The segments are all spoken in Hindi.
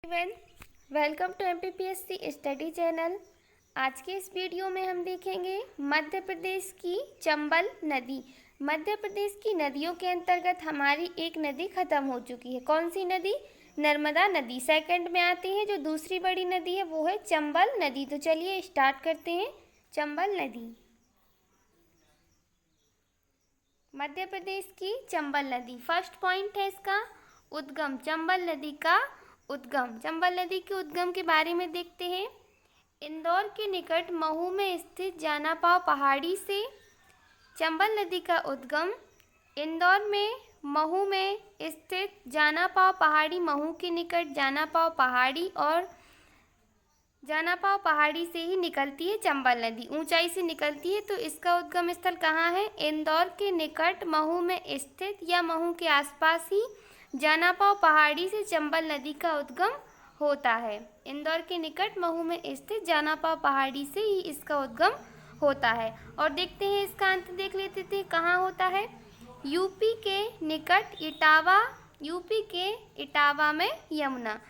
Everyone, welcome to MPPSC study channel. आज के इस वीडियो में हम देखेंगे मध्य प्रदेश की चंबल नदी। मध्य प्रदेश की नदियों के अंतर्गत हमारी एक नदी खत्म हो चुकी है। कौन सी नदी? नर्मदा नदी। सेकंड में आती है जो दूसरी बड़ी नदी है वो है चंबल नदी। तो चलिए स्टार्ट करते हैं। चंबल नदी, मध्य प्रदेश की चंबल नदी। फर्स्ट पॉइंट है इसका उद्गम। चंबल नदी का उद्गम। चंबल नदी के उद्गम के बारे में देखते हैं। इंदौर के निकट महू में स्थित जानापाव पहाड़ी से चंबल नदी का उद्गम इंदौर में महू में स्थित जानापाव पहाड़ी, महू के निकट जानापाव पहाड़ी और जानापाव पहाड़ी से ही निकलती है चंबल नदी। ऊंचाई से निकलती है। तो इसका उद्गम स्थल कहाँ है? इंदौर के निकट महू में स्थित या महू के आसपास ही जानापाव पहाड़ी से चंबल नदी का उद्गम होता है। इंदौर के निकट महू में स्थित जानापाव पहाड़ी से ही इसका उद्गम होता है। और देखते हैं इसका अंत देख लेते थे कहाँ होता है। यूपी के निकट इटावा, यूपी के इटावा में यमुना।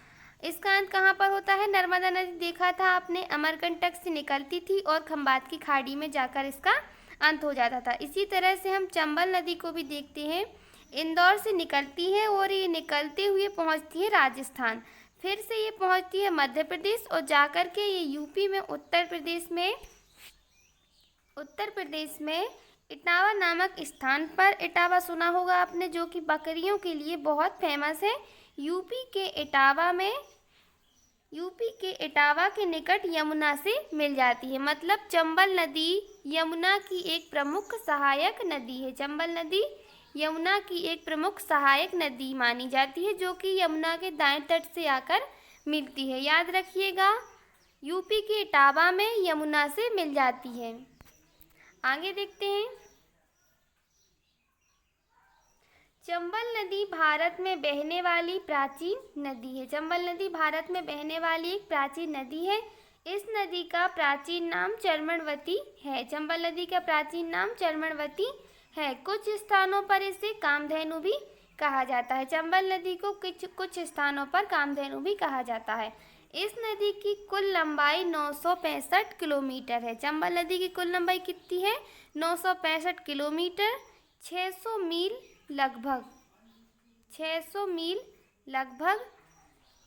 इसका अंत कहाँ पर होता है? नर्मदा नदी देखा था आपने, अमरकंटक से निकलती थी और खंबात की खाड़ी में जाकर इसका अंत हो जाता था। इसी तरह से हम चंबल नदी को भी देखते हैं। इंदौर से निकलती है और ये निकलते हुए पहुंचती है राजस्थान, फिर से ये पहुंचती है मध्य प्रदेश और जाकर के ये यूपी में उत्तर प्रदेश में इटावा नामक स्थान पर, इटावा सुना होगा आपने, जो कि बकरियों के लिए बहुत फेमस है। यूपी के इटावा के निकट यमुना से मिल जाती है। मतलब चंबल नदी यमुना की एक प्रमुख सहायक नदी है। चंबल नदी यमुना की एक प्रमुख सहायक नदी मानी जाती है, जो कि यमुना के दाएं तट से आकर मिलती है। याद रखिएगा, यूपी के इटावा में यमुना से मिल जाती है। आगे देखते हैं। चंबल नदी भारत में बहने वाली प्राचीन नदी है। चंबल नदी भारत में बहने वाली एक प्राचीन नदी है। इस नदी का प्राचीन नाम चर्मणवती है। चंबल नदी का प्राचीन नाम चर्मणवती है। कुछ स्थानों पर इसे कामधेनु भी कहा जाता है। चंबल नदी को कुछ स्थानों पर कामधेनु भी कहा जाता है। इस नदी की कुल लंबाई 965 किलोमीटर है। चंबल नदी की कुल लंबाई कितनी है? 965 किलोमीटर, 600 मील लगभग। 600 मील लगभग।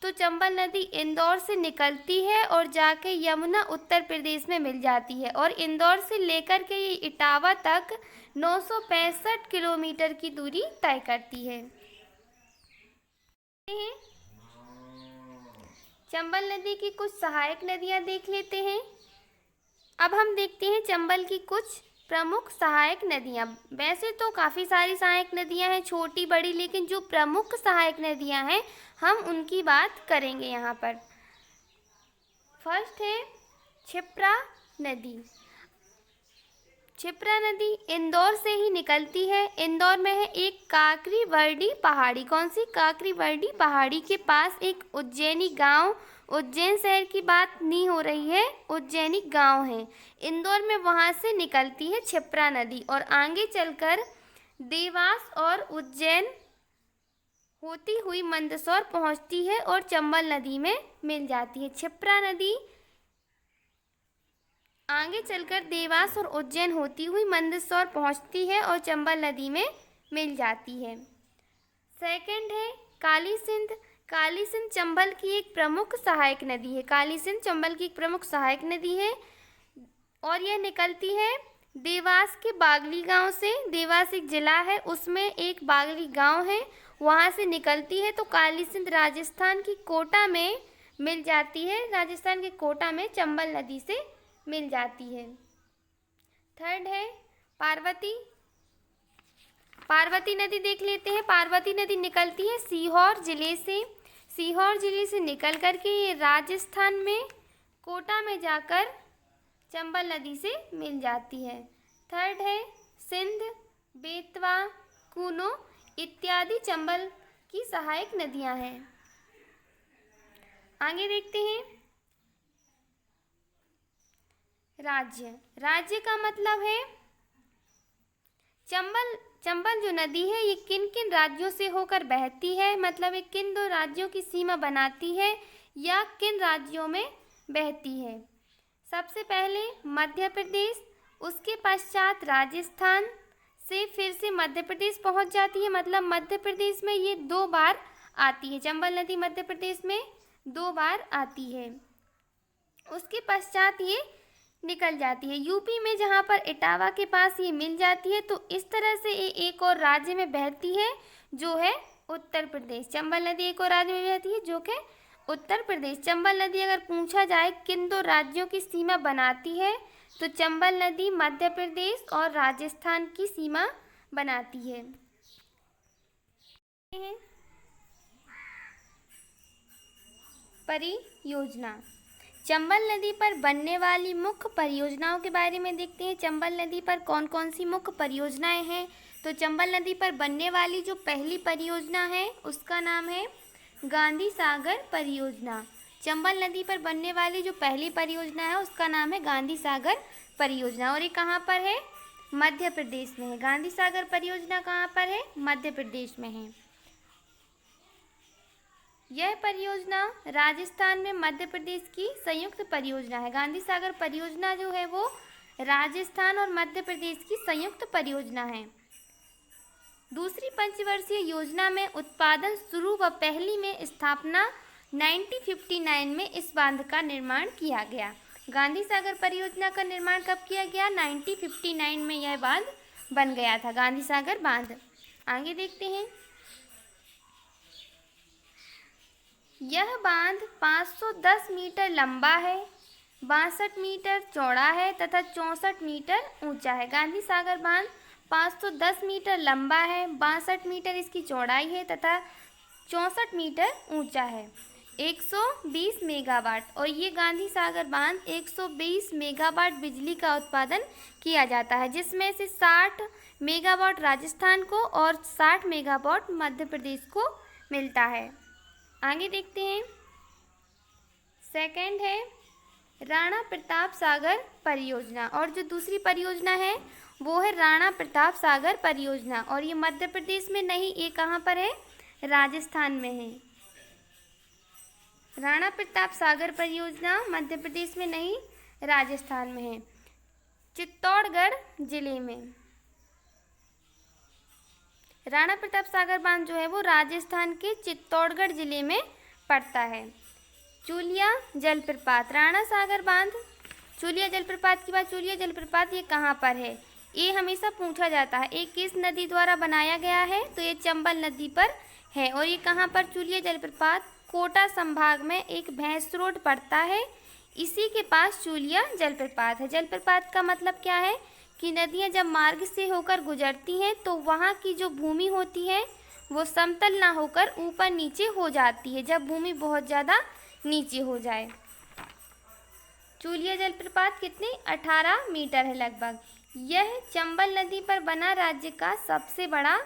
तो चंबल नदी इंदौर से निकलती है और जाके यमुना उत्तर प्रदेश में मिल जाती है और इंदौर से लेकर के ये इटावा तक 965 किलोमीटर की दूरी तय करती है। चंबल नदी की कुछ सहायक नदियां देख लेते हैं। अब हम देखते हैं चंबल की कुछ प्रमुख सहायक नदियां। वैसे तो काफ़ी सारी सहायक नदियां हैं, छोटी बड़ी, लेकिन जो प्रमुख सहायक नदियां हैं हम उनकी बात करेंगे यहाँ पर। फर्स्ट है क्षिप्रा नदी। क्षिप्रा नदी इंदौर से ही निकलती है। इंदौर में है एक काकरीवर्डी पहाड़ी। कौन सी? काकरीवर्डी पहाड़ी के पास एक उज्जैनी गांव, उज्जैन शहर की बात नहीं हो रही है, उज्जैनी गांव है इंदौर में, वहां से निकलती है क्षिप्रा नदी और आगे चलकर देवास और उज्जैन होती हुई मंदसौर पहुंचती है और चंबल नदी में मिल जाती है। क्षिप्रा नदी आगे चलकर देवास और उज्जैन होती हुई मंदसौर पहुंचती है और चंबल नदी में मिल जाती है। सेकंड है काली सिंध। काली सिंध चंबल की एक प्रमुख सहायक नदी है। काली सिंध चंबल की एक प्रमुख सहायक नदी है और यह निकलती है देवास के बागली गांव से। देवास एक जिला है, उसमें एक बागली गांव है, वहां से निकलती है। तो काली सिंध राजस्थान की कोटा में मिल जाती है। राजस्थान के कोटा में चंबल नदी से मिल जाती है। थर्ड है पार्वती। पार्वती नदी देख लेते हैं। पार्वती नदी निकलती है सीहोर जिले से। सीहोर जिले से निकल करके ये राजस्थान में कोटा में जाकर चंबल नदी से मिल जाती है। थर्ड है सिंध, बेतवा, कूनो इत्यादि चंबल की सहायक नदियां हैं। आगे देखते हैं राज्य। राज्य का मतलब है चंबल जो नदी है ये किन किन राज्यों से होकर बहती है, मतलब ये किन दो राज्यों की सीमा बनाती है या किन राज्यों में बहती है। सबसे पहले मध्य प्रदेश, उसके पश्चात राजस्थान से फिर से मध्य प्रदेश पहुंच जाती है, मतलब मध्य प्रदेश में ये 2 बार आती है। चंबल नदी मध्य प्रदेश में 2 बार आती है। उसके पश्चात ये निकल जाती है यूपी में, जहाँ पर इटावा के पास ये मिल जाती है। तो इस तरह से ये एक और राज्य में बहती है जो है उत्तर प्रदेश। चंबल नदी एक और राज्य में बहती है जो कि उत्तर प्रदेश। चंबल नदी अगर पूछा जाए किन दो राज्यों की सीमा बनाती है तो चंबल नदी मध्य प्रदेश और राजस्थान की सीमा बनाती है। परियोजना, चंबल नदी पर बनने वाली मुख्य परियोजनाओं के बारे में देखते हैं। चंबल नदी पर कौन कौन सी मुख्य परियोजनाएं हैं। तो चंबल नदी पर बनने वाली जो पहली परियोजना है उसका नाम है गांधी सागर परियोजना। चंबल नदी पर बनने वाली जो पहली परियोजना है उसका नाम है गांधी सागर परियोजना, और ये कहाँ पर है, मध्य प्रदेश में है। गांधी सागर परियोजना कहाँ पर है, मध्य प्रदेश में है। यह परियोजना राजस्थान में मध्य प्रदेश की संयुक्त परियोजना है। गांधी सागर परियोजना जो है वो राजस्थान और मध्य प्रदेश की संयुक्त परियोजना है। दूसरी पंचवर्षीय योजना में उत्पादन शुरू व पहली में स्थापना 1959 में इस बांध का निर्माण किया गया। गांधी सागर परियोजना का निर्माण कब किया गया, 1959 में यह बांध बन गया था, गांधी सागर बांध। आगे देखते हैं। यह बांध 510 मीटर लंबा है, 62 मीटर चौड़ा है तथा 64 मीटर ऊंचा है। गांधी सागर बांध 510 मीटर लंबा है, 62 मीटर इसकी चौड़ाई है तथा 64 मीटर ऊंचा है। 120 मेगावाट, और ये गांधी सागर बांध 120 मेगावाट बिजली का उत्पादन किया जाता है, जिसमें से 60 मेगावाट राजस्थान को और 60 मेगावाट मध्य प्रदेश को मिलता है। आगे देखते हैं। सेकंड है राणा प्रताप सागर परियोजना, और जो दूसरी परियोजना है वो है राणा प्रताप सागर परियोजना, और ये मध्य प्रदेश में नहीं, ये कहाँ पर है, राजस्थान में है। राणा प्रताप सागर परियोजना मध्य प्रदेश में नहीं, राजस्थान में है, चित्तौड़गढ़ जिले में। राणा प्रताप सागर बांध जो है वो राजस्थान के चित्तौड़गढ़ जिले में पड़ता है। चूलिया जलप्रपात, राणा सागर बांध, चूलिया जलप्रपात की बात, चूलिया जलप्रपात ये कहाँ पर है, ये हमेशा पूछा जाता है। ये किस नदी द्वारा बनाया गया है, तो ये चंबल नदी पर है। और ये कहाँ पर, चूलिया जलप्रपात कोटा संभाग में एक भैंस रोड पड़ता है, इसी के पास चूलिया जलप्रपात है। जलप्रपात का मतलब क्या है कि नदियाँ जब मार्ग से होकर गुजरती हैं तो वहाँ की जो भूमि होती है वो समतल ना होकर ऊपर नीचे हो जाती है, जब भूमि बहुत ज़्यादा नीचे हो जाए। चूलिया जलप्रपात कितनी, 18 मीटर है लगभग। यह चंबल नदी पर बना राज्य का सबसे बड़ा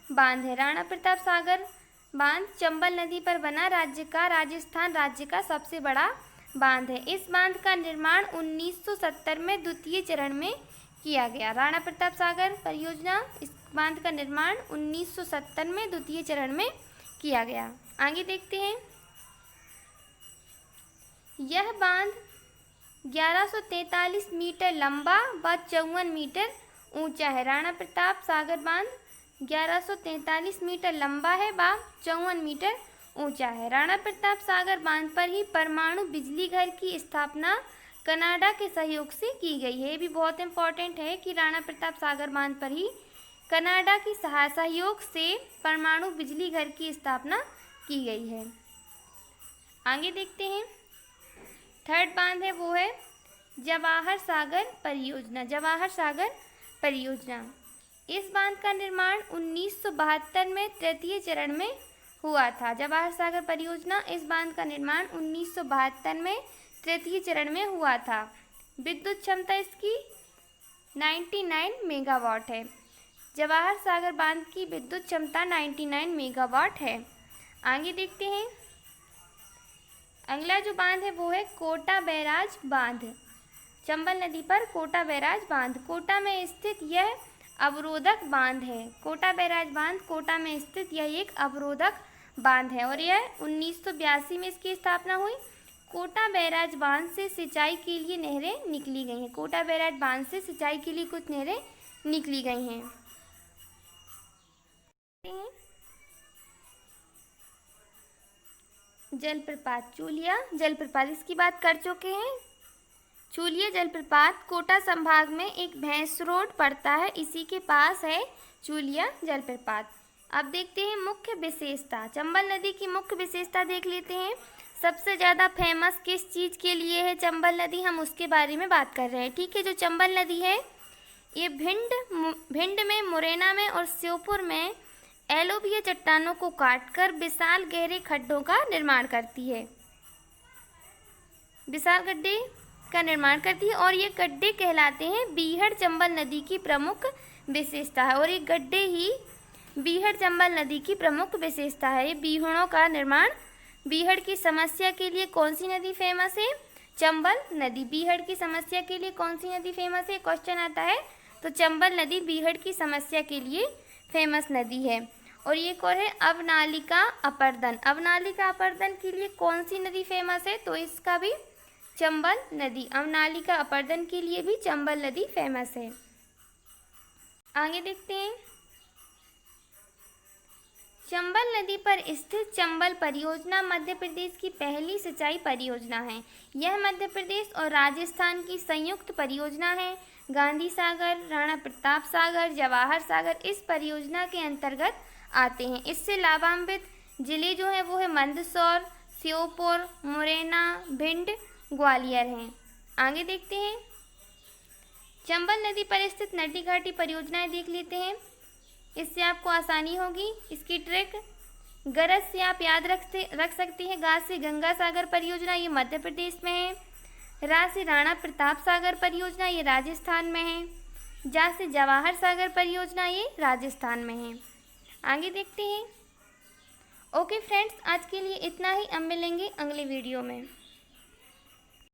बांध है। राणा प्रताप सागर बांध चंबल नदी पर बना राज्य का, राजस्थान राज्य का सबसे बड़ा बांध है। इस बांध का निर्माण 1970 में द्वितीय चरण में किया गया। राणा प्रताप सागर परियोजना, इस बांध का निर्माण 1970 में द्वितीय चरण में किया गया। आगे देखते हैं। यह बांध 1143 मीटर लंबा व 54 मीटर ऊंचा है। राणा प्रताप सागर बांध 1143 मीटर लंबा है व 54 मीटर ऊंचा है। राणा प्रताप सागर बांध पर ही परमाणु बिजली घर की स्थापना कनाडा के सहयोग से की गई है। ये भी बहुत इम्पोर्टेंट है कि राणा प्रताप सागर बांध पर ही कनाडा की सहयोग से परमाणु बिजली घर की स्थापना की गई है। आगे देखते हैं। थर्ड बांध है वो है जवाहर सागर परियोजना। जवाहर सागर परियोजना, इस बांध का निर्माण 1972 में तृतीय चरण में हुआ था। जवाहर सागर परियोजना, इस बांध का निर्माण 1972 में तृतीय चरण में हुआ था। विद्युत क्षमता इसकी 99 मेगावाट है। जवाहर सागर बांध की विद्युत क्षमता 99 मेगावाट है। आगे देखते हैं। अगला जो बांध है वो है कोटा बैराज बांध। चंबल नदी पर कोटा बैराज बांध, कोटा में स्थित यह अवरोधक बांध है। कोटा बैराज बांध कोटा में स्थित यह एक अवरोधक बांध है और यह 1982 में इसकी स्थापना हुई। कोटा बैराज बांध से सिंचाई के लिए नहरें निकली गई हैं। कोटा बैराज बांध से सिंचाई के लिए कुछ नहरें निकली गई हैं। जलप्रपात चूलिया जलप्रपात, इसकी बात कर चुके हैं। चूलिया जलप्रपात कोटा संभाग में एक भैंस रोड पड़ता है, इसी के पास है चूलिया जलप्रपात। अब देखते हैं मुख्य विशेषता। चंबल नदी की मुख्य विशेषता देख लेते हैं। सबसे ज़्यादा फेमस किस चीज़ के लिए है चंबल नदी, हम उसके बारे में बात कर रहे हैं। ठीक है, जो चंबल नदी है ये भिंड में, मुरैना में और श्योपुर में एलोविया चट्टानों को काटकर विशाल गहरे खड्डों का निर्माण करती है। विशाल गड्ढे का निर्माण करती है और ये गड्ढे कहलाते हैं बीहड़ चंबल नदी की प्रमुख विशेषता है। और ये गड्ढे ही बीहड़ चंबल नदी की प्रमुख विशेषता है। ये बीहड़ों का निर्माण, बीहड़ की समस्या के लिए कौन सी नदी फेमस है? चंबल नदी। बीहड़ की समस्या के लिए कौन सी नदी फेमस है? क्वेश्चन आता है तो चंबल नदी बीहड़ की समस्या के लिए फेमस नदी है। और ये कौन है? अवनालिका अपर्दन। अवनालिका अपर्दन के लिए कौन सी नदी फेमस है? तो इसका भी चंबल नदी। अवनालिका अपर्दन के लिए भी चंबल नदी फेमस है। आगे देखते हैं। चंबल नदी पर स्थित चंबल परियोजना मध्य प्रदेश की पहली सिंचाई परियोजना है। यह मध्य प्रदेश और राजस्थान की संयुक्त परियोजना है। गांधी सागर, राणा प्रताप सागर, जवाहर सागर इस परियोजना के अंतर्गत आते हैं। इससे लाभान्वित जिले जो है वो है मंदसौर, श्योपुर, मुरैना, भिंड, ग्वालियर हैं। आगे देखते हैं। चंबल नदी पर स्थित नदी घाटी परियोजनाएं देख लेते हैं, इससे आपको आसानी होगी। इसकी ट्रिक गरज से आप याद रख सकते हैं। गा से गंगा सागर परियोजना ये मध्य प्रदेश में है। रा से राणा प्रताप सागर परियोजना ये राजस्थान में है। जा से जवाहर सागर परियोजना ये राजस्थान में है। आगे देखते हैं। ओके फ्रेंड्स, आज के लिए इतना ही। अब मिलेंगे अगले वीडियो में।